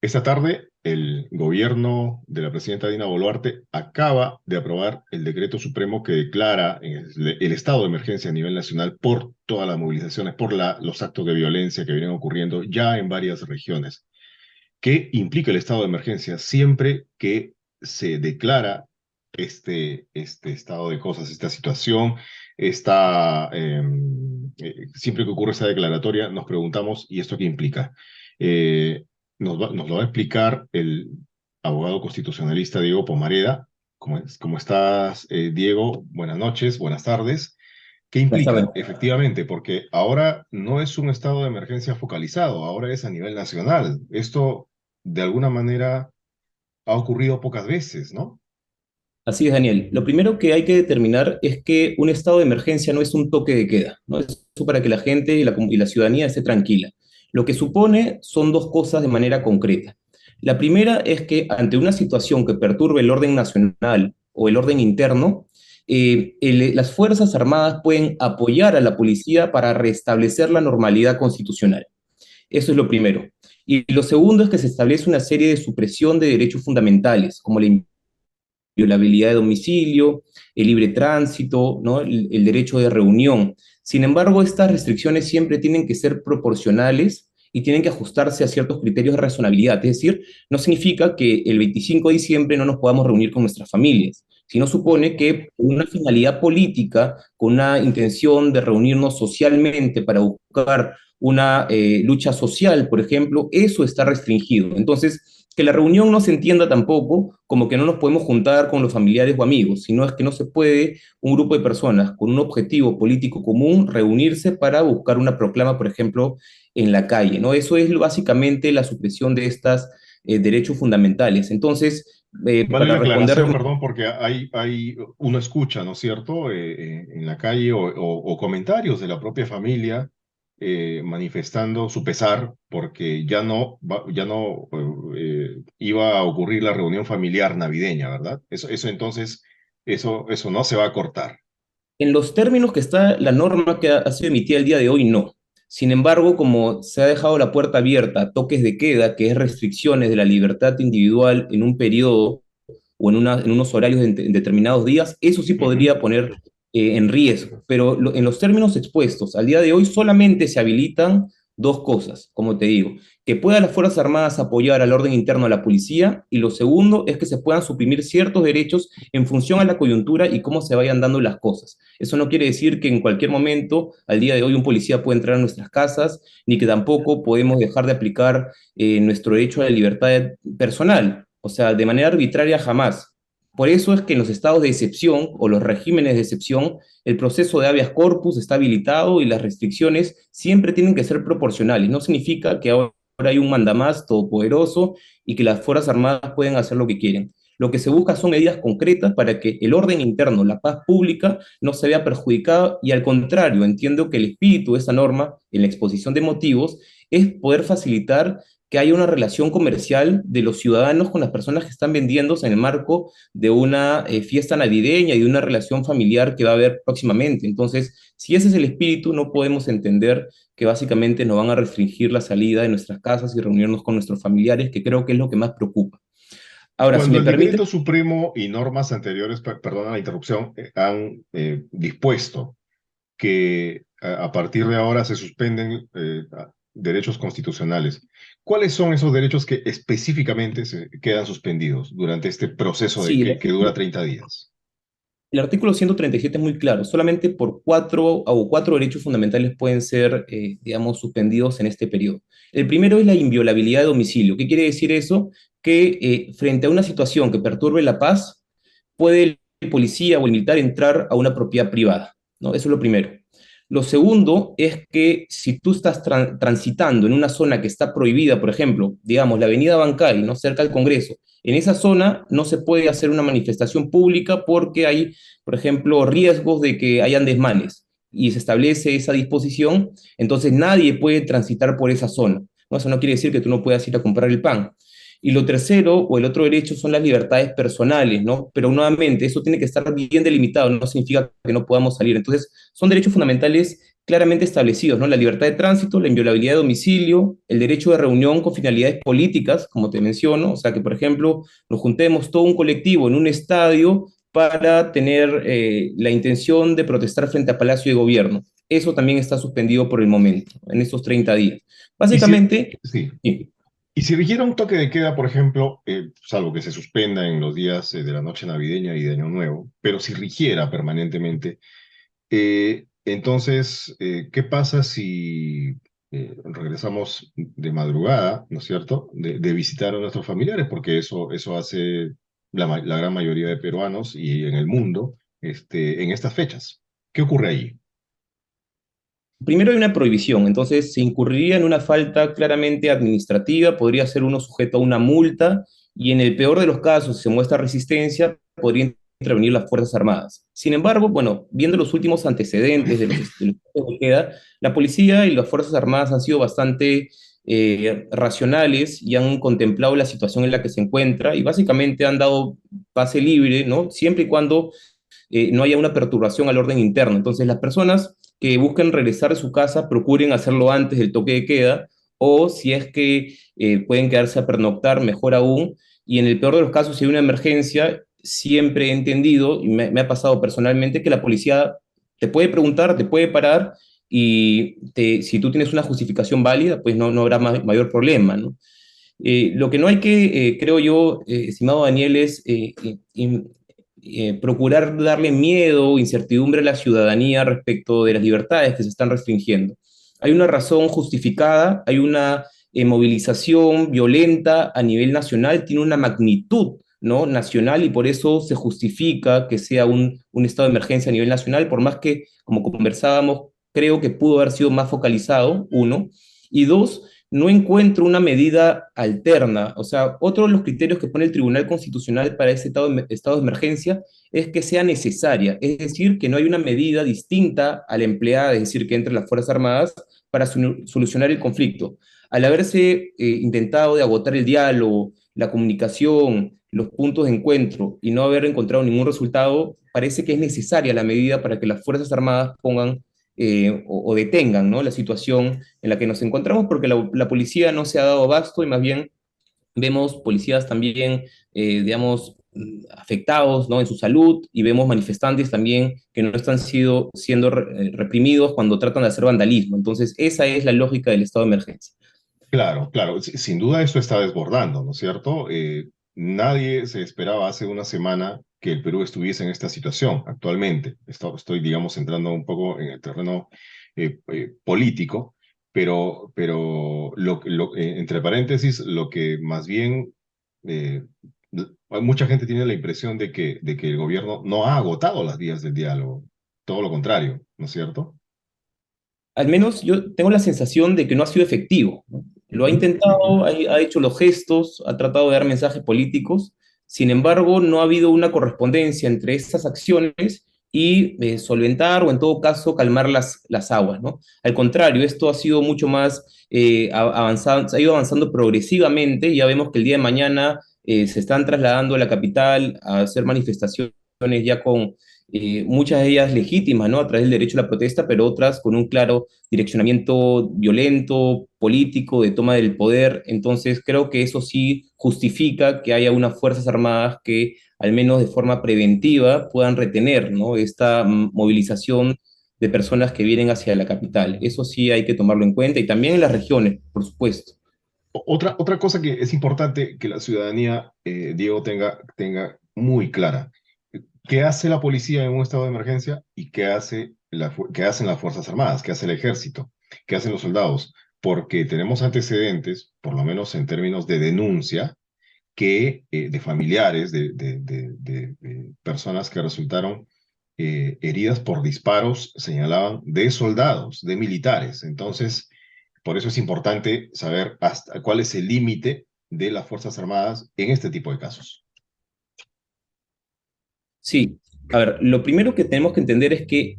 Esta tarde, el gobierno de la presidenta Dina Boluarte acaba de aprobar el decreto supremo que declara el estado de emergencia a nivel nacional por todas las movilizaciones, por los actos de violencia que vienen ocurriendo ya en varias regiones. ¿Qué implica el estado de emergencia? Siempre que se declara este estado de cosas, esta situación, siempre que ocurre esa declaratoria, nos preguntamos, ¿y esto qué implica? Eh, nos lo va a explicar el abogado constitucionalista Diego Pomareda. ¿Cómo estás, Diego? Buenas noches, buenas tardes. ¿Qué Buenas tardes. implica? Efectivamente, porque ahora no es un estado de emergencia focalizado, ahora es a nivel nacional. Esto, de alguna manera, ha ocurrido pocas veces, ¿no? Así es, Daniel. Lo primero que hay que determinar es que un estado de emergencia no es un toque de queda, ¿no? Es para que la gente y la ciudadanía esté tranquila. Lo que supone son dos cosas de manera concreta. La primera es que ante una situación que perturbe el orden nacional o el orden interno, las Fuerzas Armadas pueden apoyar a la policía para restablecer la normalidad constitucional. Eso es lo primero. Y lo segundo es que se establece una serie de supresión de derechos fundamentales, como la inviolabilidad de domicilio, el libre tránsito, ¿no? El derecho de reunión. Sin embargo, estas restricciones siempre tienen que ser proporcionales y tienen que ajustarse a ciertos criterios de razonabilidad. Es decir, no significa que el 25 de diciembre no nos podamos reunir con nuestras familias, sino supone que por una finalidad política, con una intención de reunirnos socialmente para buscar una lucha social, por ejemplo, eso está restringido. Entonces, que la reunión no se entienda tampoco como que no nos podemos juntar con los familiares o amigos, sino es que no se puede un grupo de personas con un objetivo político común reunirse para buscar una proclama, por ejemplo, en la calle, ¿no? Eso es básicamente la supresión de estos derechos fundamentales. Entonces, Vale para la responder. aclaración, perdón, porque uno escucha, ¿no es cierto?, en la calle o comentarios de la propia familia manifestando su pesar porque ya no iba a ocurrir la reunión familiar navideña, ¿verdad? Eso entonces, eso no se va a cortar. En los términos que está la norma que ha sido emitida el día de hoy, no. Sin embargo, como se ha dejado la puerta abierta a toques de queda, que es restricciones de la libertad individual en un periodo o en unos horarios en determinados días, eso sí Ujú. podría poner en riesgo. Pero en los términos expuestos al día de hoy solamente se habilitan dos cosas, como te digo, que puedan las Fuerzas Armadas apoyar al orden interno de la policía, y lo segundo es que se puedan suprimir ciertos derechos en función a la coyuntura y cómo se vayan dando las cosas. Eso no quiere decir que en cualquier momento, al día de hoy, un policía puede entrar a nuestras casas, ni que tampoco podemos dejar de aplicar nuestro derecho a la libertad personal. O sea, de manera arbitraria jamás. Por eso es que en los estados de excepción o los regímenes de excepción, el proceso de habeas corpus está habilitado y las restricciones siempre tienen que ser proporcionales. No significa que ahora hay un mandamás todopoderoso y que las Fuerzas Armadas pueden hacer lo que quieren. Lo que se busca son medidas concretas para que el orden interno, la paz pública, no se vea perjudicada, y al contrario, entiendo que el espíritu de esa norma, en la exposición de motivos, es poder facilitar que haya una relación comercial de los ciudadanos con las personas que están vendiéndose en el marco de una fiesta navideña y de una relación familiar que va a haber próximamente. Entonces, si ese es el espíritu, no podemos entender que básicamente nos van a restringir la salida de nuestras casas y reunirnos con nuestros familiares, que creo que es lo que más preocupa. Ahora, si Cuando me el permite. decreto supremo y normas anteriores, perdona la interrupción, han dispuesto que a partir de ahora se suspenden derechos constitucionales. ¿Cuáles son esos derechos que específicamente se quedan suspendidos durante este proceso Sí, que dura 30 días? el artículo 137 es muy claro. Solamente por cuatro derechos fundamentales pueden ser, digamos, suspendidos en este periodo. El primero es la inviolabilidad de domicilio. ¿Qué quiere decir eso? Que frente a una situación que perturbe la paz, puede el policía o el militar entrar a una propiedad privada, ¿no? Eso es lo primero. Lo segundo es que si tú estás transitando en una zona que está prohibida, por ejemplo, digamos, la avenida Bancay, ¿no? Cerca del Congreso, en esa zona no se puede hacer una manifestación pública porque hay, por ejemplo, riesgos de que hayan desmanes, y se establece esa disposición. Entonces nadie puede transitar por esa zona, ¿no? Eso no quiere decir que tú no puedas ir a comprar el pan. Y lo tercero, o el otro derecho, son las libertades personales, ¿no? Pero nuevamente, eso tiene que estar bien delimitado, no significa que no podamos salir. Entonces, son derechos fundamentales claramente establecidos, ¿no? La libertad de tránsito, la inviolabilidad de domicilio, el derecho de reunión con finalidades políticas, como te menciono, o sea, que por ejemplo nos juntemos todo un colectivo en un estadio para tener la intención de protestar frente al Palacio de Gobierno. Eso también está suspendido por el momento, en estos 30 días. Y si, Básicamente, sí. sí. Y si rigiera un toque de queda, por ejemplo, salvo que se suspenda en los días de la noche navideña y de Año Nuevo, pero si rigiera permanentemente, entonces, ¿qué pasa si regresamos de madrugada, ¿no es cierto?, de visitar a nuestros familiares, porque eso hace la gran mayoría de peruanos y en el mundo en estas fechas. ¿Qué ocurre allí? Primero hay una prohibición, entonces se incurriría en una falta claramente administrativa, podría ser uno sujeto a una multa y en el peor de los casos, si se muestra resistencia, podrían intervenir las Fuerzas Armadas. Sin embargo, bueno, viendo los últimos antecedentes de los toques de queda, la policía y las Fuerzas Armadas han sido bastante racionales y han contemplado la situación en la que se encuentra y básicamente han dado pase libre, ¿no? Siempre y cuando no haya una perturbación al orden interno. Entonces, las personas que busquen regresar a su casa procuren hacerlo antes del toque de queda o si es que pueden quedarse a pernoctar, mejor aún. Y en el peor de los casos, si hay una emergencia, siempre he entendido, y me ha pasado personalmente, que la policía te puede preguntar, te puede parar y si tú tienes una justificación válida, pues no habrá mayor problema, ¿no? Lo que no hay que, creo yo, estimado Daniel, es procurar darle miedo o incertidumbre a la ciudadanía respecto de las libertades que se están restringiendo. Hay una razón justificada, hay una movilización violenta a nivel nacional, tiene una magnitud, ¿no?, nacional y por eso se justifica que sea un estado de emergencia a nivel nacional, por más que, como conversábamos, creo que pudo haber sido más focalizado, uno, y dos, no encuentro una medida alterna. O sea, otro de los criterios que pone el Tribunal Constitucional para ese estado de emergencia es que sea necesaria, es decir, que no hay una medida distinta a la empleada, es decir, que entre las Fuerzas Armadas para solucionar el conflicto. Al haberse intentado de agotar el diálogo, la comunicación, los puntos de encuentro y no haber encontrado ningún resultado, parece que es necesaria la medida para que las Fuerzas Armadas pongan o detengan, ¿no?, la situación en la que nos encontramos, porque la policía no se ha dado abasto y más bien vemos policías también, digamos, afectados, ¿no?, en su salud y vemos manifestantes también que no están siendo reprimidos cuando tratan de hacer vandalismo. Entonces, esa es la lógica del estado de emergencia. Claro, claro, sin duda esto está desbordando, ¿no es cierto? Nadie se esperaba hace una semana que el Perú estuviese en esta situación actualmente. Estoy, digamos, entrando un poco en el terreno político, pero entre paréntesis, lo que más bien eh, mucha gente tiene la impresión de que el gobierno no ha agotado las vías del diálogo, todo lo contrario, ¿no es cierto? Al menos yo tengo la sensación de que no ha sido efectivo, ¿no? Lo ha Ujú, ujú. intentado, ha hecho los gestos, ha tratado de dar mensajes políticos, sin embargo, no ha habido una correspondencia entre estas acciones y solventar o en todo caso calmar las aguas, ¿no? Al contrario, esto ha sido mucho más avanzado, se ha ido avanzando progresivamente, ya vemos que el día de mañana se están trasladando a la capital a hacer manifestaciones ya con muchas de ellas legítimas, ¿no?, a través del derecho a la protesta, pero otras con un claro direccionamiento violento, político, de toma del poder. Entonces, creo que eso sí justifica que haya unas Fuerzas Armadas que, al menos de forma preventiva, puedan retener, ¿no?, esta movilización de personas que vienen hacia la capital. Eso sí hay que tomarlo en cuenta y también en las regiones, por supuesto. Otra cosa que es importante que la ciudadanía, Diego, tenga muy clara. ¿Qué hace la policía en un estado de emergencia y qué hacen las Fuerzas Armadas? ¿Qué hace el ejército? ¿Qué hacen los soldados? Porque tenemos antecedentes, por lo menos en términos de denuncia, de familiares, de personas que resultaron heridas por disparos, señalaban, de soldados, de militares. Entonces, por eso es importante saber hasta cuál es el límite de las Fuerzas Armadas en este tipo de casos. Sí, a ver, lo primero que tenemos que entender es que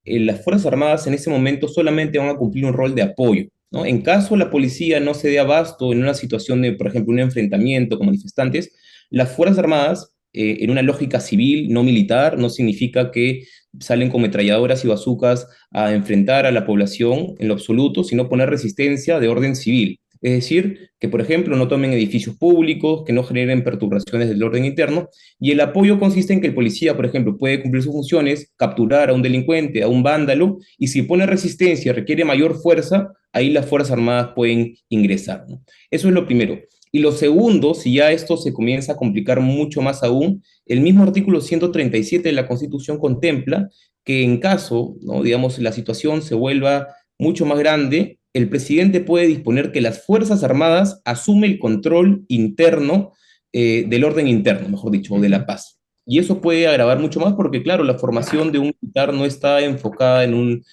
las Fuerzas Armadas en ese momento solamente van a cumplir un rol de apoyo, ¿no? En caso la policía no se dé abasto en una situación de, por ejemplo, un enfrentamiento con manifestantes, las Fuerzas Armadas, en una lógica civil, no militar, no significa que salen con metralladoras y bazucas a enfrentar a la población en lo absoluto, sino poner resistencia de orden civil. Es decir, que por ejemplo no tomen edificios públicos, que no generen perturbaciones del orden interno, y el apoyo consiste en que el policía, por ejemplo, puede cumplir sus funciones, capturar a un delincuente, a un vándalo, y si pone resistencia, requiere mayor fuerza, ahí las Fuerzas Armadas pueden ingresar, ¿no? Eso es lo primero. Y lo segundo, si ya esto se comienza a complicar mucho más aún, el mismo artículo 137 de la Constitución contempla que en caso, ¿no?, digamos, la situación se vuelva mucho más grande, el presidente puede disponer que las Fuerzas Armadas asumen el control interno, del orden interno, mejor dicho, o de Ujú. la paz. Y eso puede agravar mucho más porque, claro, la formación de un militar no está enfocada en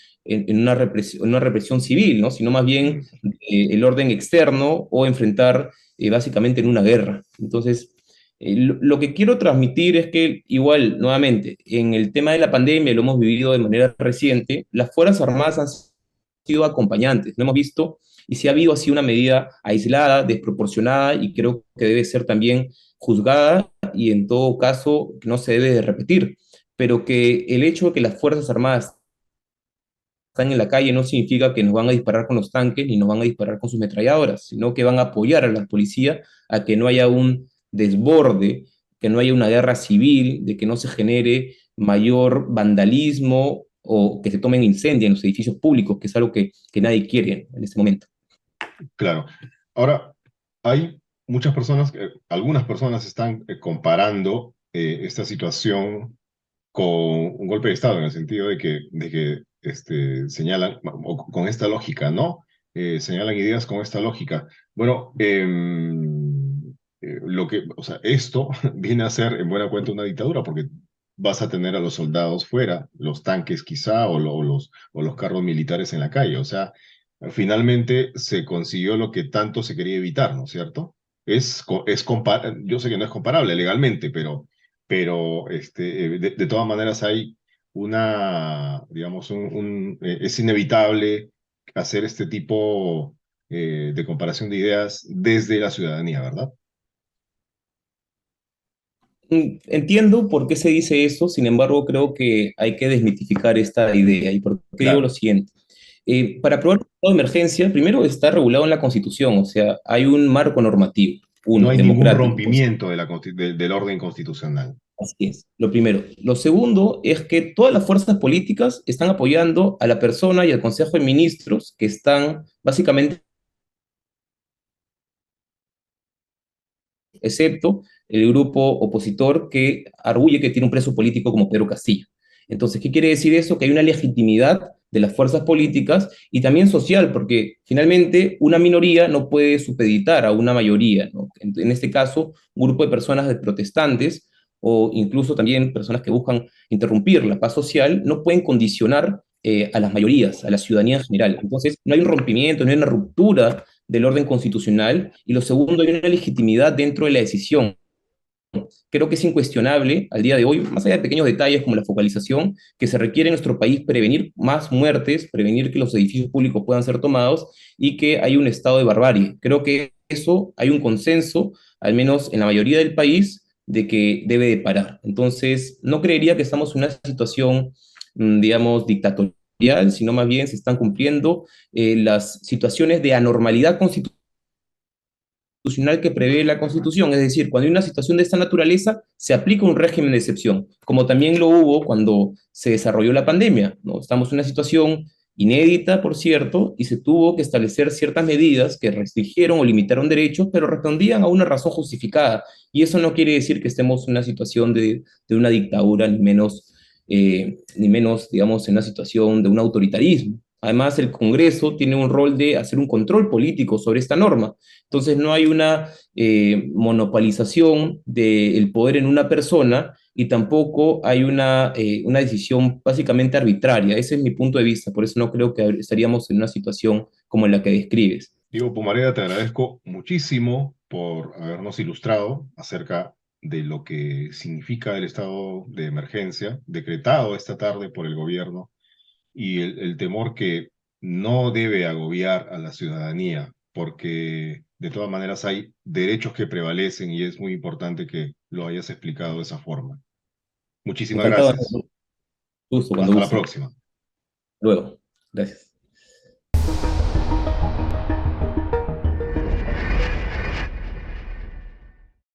una represión civil, ¿no?, sino más bien Mm. el orden externo o enfrentar básicamente en una guerra. Entonces, lo que quiero transmitir es que igual, nuevamente, en el tema de la pandemia, lo hemos vivido de manera reciente, las Fuerzas Armadas han sido acompañantes, lo hemos visto, y si ha habido así una medida aislada, desproporcionada, y creo que debe ser también juzgada, y en todo caso no se debe de repetir, pero que el hecho de que las Fuerzas Armadas están en la calle no significa que nos van a disparar con los tanques ni nos van a disparar con sus metralladoras, sino que van a apoyar a la policía a que no haya un desborde, que no haya una guerra civil, de que no se genere mayor vandalismo o que se tomen incendios en los edificios públicos, que es algo que nadie quiere en este momento. Claro. Ahora, hay muchas personas, algunas personas están comparando esta situación con un golpe de Estado, en el sentido de que señalan, o con esta lógica, ¿no? Señalan ideas con esta lógica. Bueno, o sea, esto viene a ser en buena cuenta una dictadura, porque vas a tener a los soldados fuera, los tanques quizá, o los carros militares en la calle. O sea, finalmente se consiguió lo que tanto se quería evitar, ¿no es cierto? Yo sé que no es comparable legalmente, pero de todas maneras hay digamos, es inevitable hacer este tipo de comparación de ideas desde la ciudadanía, ¿verdad? Entiendo por qué se dice eso, sin embargo, creo que hay que desmitificar esta idea. ¿Y por qué digo lo Claro, siguiente? Para aprobar un estado de emergencia, primero está regulado en la Constitución, o sea, hay un marco normativo, no uno, hay ningún democrático, rompimiento del orden constitucional. así es, lo primero. Lo segundo es que todas las fuerzas políticas están apoyando a la persona y al Consejo de Ministros que están básicamente, excepto el grupo opositor que arguye que tiene un preso político como Pedro Castillo. Entonces, ¿qué quiere decir eso? Que hay una legitimidad de las fuerzas políticas y también social, porque finalmente una minoría no puede supeditar a una mayoría, ¿no? En este caso, un grupo de personas de protestantes o incluso también personas que buscan interrumpir la paz social no pueden condicionar a las mayorías, a la ciudadanía en general. Entonces, no hay un rompimiento, no hay una ruptura del orden constitucional, y lo segundo, hay una legitimidad dentro de la decisión. Creo que es incuestionable al día de hoy, más allá de pequeños detalles como la focalización, que se requiere en nuestro país prevenir más muertes, prevenir que los edificios públicos puedan ser tomados y que hay un estado de barbarie. Creo que eso hay un consenso, al menos en la mayoría del país, de que debe de parar. Entonces, no creería que estamos en una situación, digamos, dictatorial, sino más bien se están cumpliendo las situaciones de anormalidad constitucional que prevé la Constitución. Es decir, cuando hay una situación de esta naturaleza, se aplica un régimen de excepción, como también lo hubo cuando se desarrolló la pandemia, ¿no? Estamos en una situación inédita, por cierto, y se tuvo que establecer ciertas medidas que restringieron o limitaron derechos, pero respondían a una razón justificada. Y eso no quiere decir que estemos en una situación de una dictadura, ni menos, digamos, en una situación de un autoritarismo. Además, el Congreso tiene un rol de hacer un control político sobre esta norma. Entonces, no hay una monopolización del poder en una persona y tampoco hay una decisión básicamente arbitraria. Ese es mi punto de vista, por eso no creo que estaríamos en una situación como la que describes. Diego Pomareda, te agradezco muchísimo por habernos ilustrado acerca de lo que significa el estado de emergencia decretado esta tarde por el gobierno y el temor que no debe agobiar a la ciudadanía, porque de todas maneras hay derechos que prevalecen y es muy importante que lo hayas explicado de esa forma. Muchísimas Encantado. gracias. Gusto, cuando Hasta la guste. próxima. Luego. Gracias.